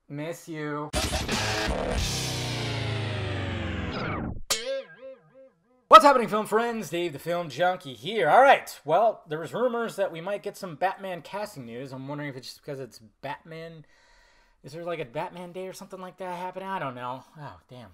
Miss you. What's happening, film friends? Dave the Film Junkie here. Alright, well, there was rumors that we might get some Batman casting news. I'm wondering if it's just because it's Batman. Is there like a Batman day or something like that happening? I don't know. Oh, damn.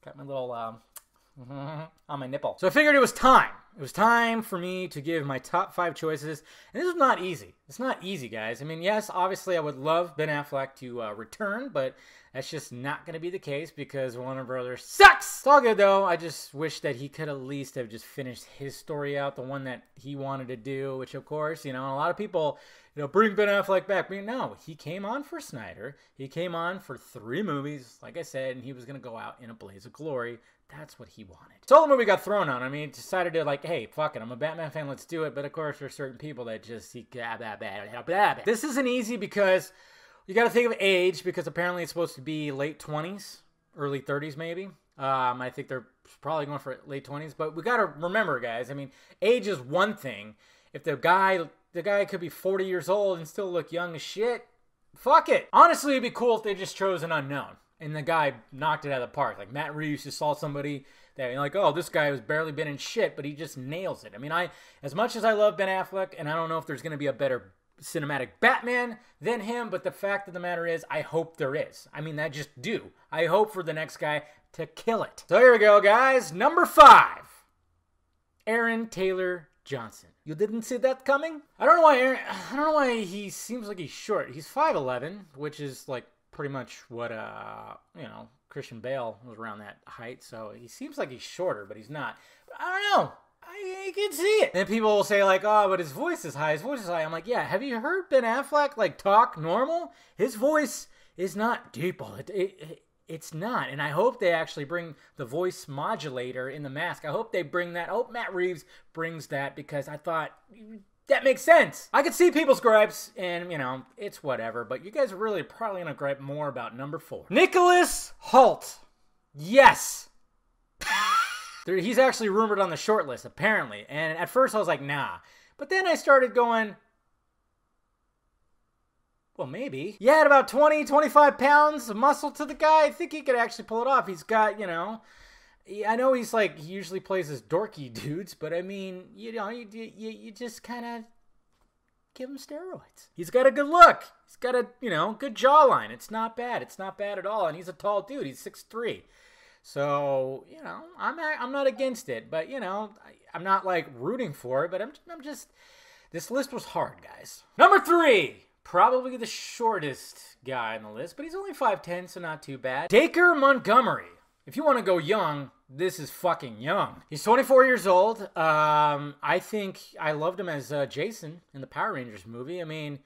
Got my little, on my nipple. So I figured it was time. It was time for me to give my top 5 choices. And this is not easy. It's not easy, guys. I mean, yes, obviously I would love Ben Affleck to return, but that's just not going to be the case because Warner Brothers sucks! It's all good, though. I just wish that he could at least have just finished his story out, the one that he wanted to do, which, of course, you know, a lot of people, you know, bring Ben Affleck back. But no, he came on for Snyder. He came on for 3 movies, like I said, and he was going to go out in a blaze of glory. That's what he wanted. So the movie got thrown on. I mean, decided to like, hey, fuck it. I'm a Batman fan. Let's do it. But of course, there's certain people that just This isn't easy because you got to think of age because apparently it's supposed to be late 20s, early 30s maybe. I think they're probably going for late 20s. But we got to remember, guys. I mean, age is one thing. If the guy could be 40 years old and still look young as shit, fuck it. Honestly, it'd be cool if they just chose an unknown. And the guy knocked it out of the park. Like Matt Reeves just saw somebody that, you know, like, oh, this guy has barely been in shit, but he just nails it. I mean, as much as I love Ben Affleck, and I don't know if there's going to be a better cinematic Batman than him, but the fact of the matter is, I hope there is. I mean, I just do. I hope for the next guy to kill it. So here we go, guys. Number 5, Aaron Taylor Johnson. You didn't see that coming? I don't know why he seems like he's short. He's 5'11", which is like pretty much what, you know, Christian Bale was around that height. So he seems like he's shorter, but he's not. But I don't know. I can see it. And people will say like, oh, but his voice is high. His voice is high. I'm like, yeah, have you heard Ben Affleck like talk normal? His voice is not deep. It's not. And I hope they actually bring the voice modulator in the mask. I hope they bring that. I hope Matt Reeves brings that because I thought that makes sense. I could see people's gripes, and, you know, it's whatever. But you guys are really probably going to gripe more about number 4. Nicholas Hoult. Yes. He's actually rumored on the short list, apparently. And at first I was like, nah. But then I started going, well, maybe. He had about 20, 25 pounds of muscle to the guy. I think he could actually pull it off. He's got, you know, I know he's like, he usually plays as dorky dudes, but I mean, you know, you just kind of give him steroids. He's got a good look. He's got a, you know, good jawline. It's not bad. It's not bad at all. And he's a tall dude. He's 6'3". So, you know, I'm not against it, but, you know, I'm not like rooting for it, but I'm just, this list was hard, guys. Number 3, probably the shortest guy on the list, but he's only 5'10", so not too bad. Dacre Montgomery. If you want to go young, this is fucking young. He's 24 years old. I think I loved him as Jason in the Power Rangers movie. I mean,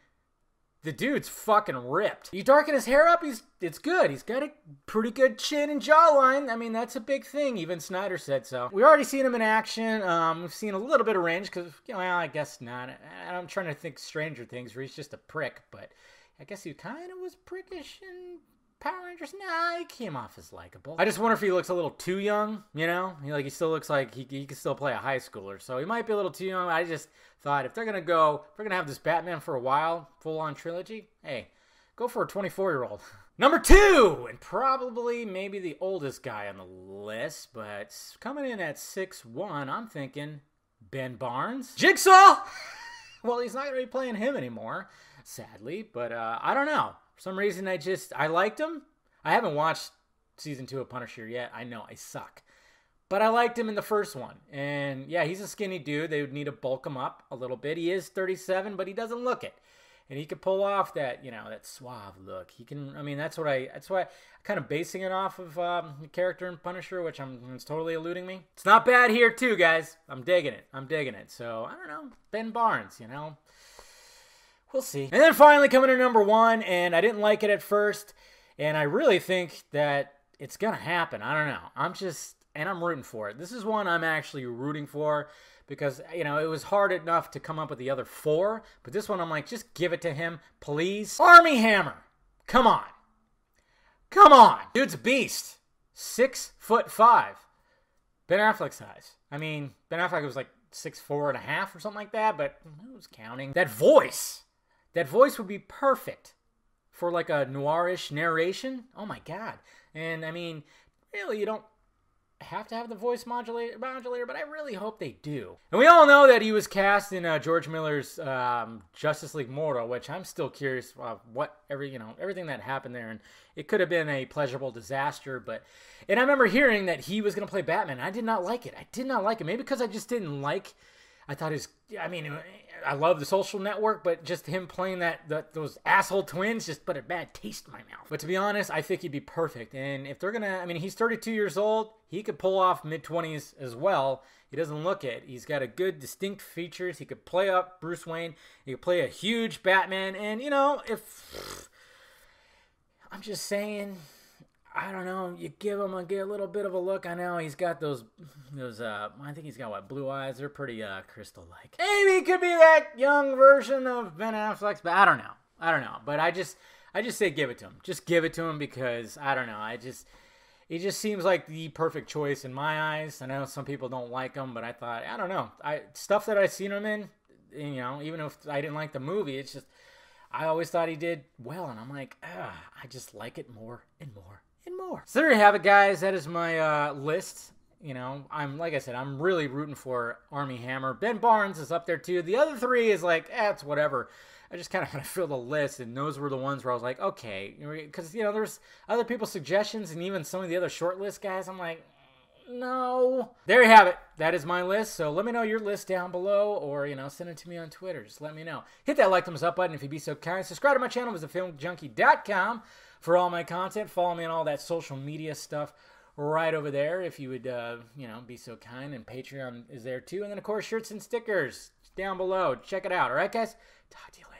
the dude's fucking ripped. You darken his hair up, it's good. He's got a pretty good chin and jawline. I mean, that's a big thing. Even Snyder said so. We already seen him in action. We've seen a little bit of range because, you know, well, I guess not. I'm trying to think Stranger Things where he's just a prick, but I guess he kind of was prickish in Power Rangers. Nah, he came off as likable. I just wonder if he looks a little too young, you know? He still looks like he can still play a high schooler, so he might be a little too young. I just thought if we're gonna have this Batman for a while, full-on trilogy, hey, go for a 24-year-old. Number 2, and probably maybe the oldest guy on the list, but coming in at 6'1", I'm thinking Ben Barnes. Jigsaw! Well, he's not gonna be playing him anymore, sadly, but I don't know. For some reason, I liked him. I haven't watched season 2 of Punisher yet. I know, I suck. But I liked him in the first one. And yeah, he's a skinny dude. They would need to bulk him up a little bit. He is 37, but he doesn't look it. And he could pull off that, you know, that suave look. He can, I mean, that's why I'm kind of basing it off of the character in Punisher, which it's totally eluding me. It's not bad here too, guys. I'm digging it. So, I don't know. Ben Barnes, you know. We'll see. And then finally coming to number 1, and I didn't like it at first, and I really think that it's going to happen. I don't know. I'm rooting for it. This is one I'm actually rooting for because, you know, it was hard enough to come up with the other 4, but this one I'm like, just give it to him, please. Armie Hammer. Come on. Dude's a beast. 6'5". Ben Affleck size. I mean, Ben Affleck was like 6'4.5" or something like that, but who's counting? That voice would be perfect for like a noirish narration. Oh my God. And I mean, really, you don't have to have the voice modulator, but I really hope they do. And we all know that he was cast in George Miller's Justice League Mortal, which I'm still curious everything that happened there. And it could have been a pleasurable disaster, and I remember hearing that he was going to play Batman. I did not like it. Maybe because I just didn't like. I thought I love The Social Network, but just him playing those asshole twins just put a bad taste in my mouth. But to be honest, I think he'd be perfect. And if they're he's 32 years old. He could pull off mid-20s as well. He doesn't look it. He's got a good, distinct features. He could play up Bruce Wayne. He could play a huge Batman. And, if I'm just saying, I don't know, you get a little bit of a look. I know he's got those I think he's got blue eyes. They're pretty crystal-like. Maybe he could be that young version of Ben Affleck's, but I don't know. But I just say give it to him. Just give it to him because I don't know. He just seems like the perfect choice in my eyes. I know some people don't like him, but I thought, I don't know. Stuff that I've seen him in, even if I didn't like the movie, it's just, I always thought he did well. And I'm like, I just like it more and more and more. So there you have it, guys. That is my list. Like I said, I'm really rooting for Armie Hammer. Ben Barnes is up there too. The other three is like, it's whatever. I just kind of want to fill the list, and those were the ones where I was like, okay, because there's other people's suggestions, and even some of the other short list guys. I'm like, no. There you have it. That is my list. So let me know your list down below, or send it to me on Twitter. Just let me know. Hit that like, thumbs up button if you'd be so kind. Subscribe to my channel, visitfilmjunkie.com for all my content. Follow me on all that social media stuff right over there if you would, be so kind. And Patreon is there too. And then, of course, shirts and stickers down below. Check it out. All right, guys? Talk to you later.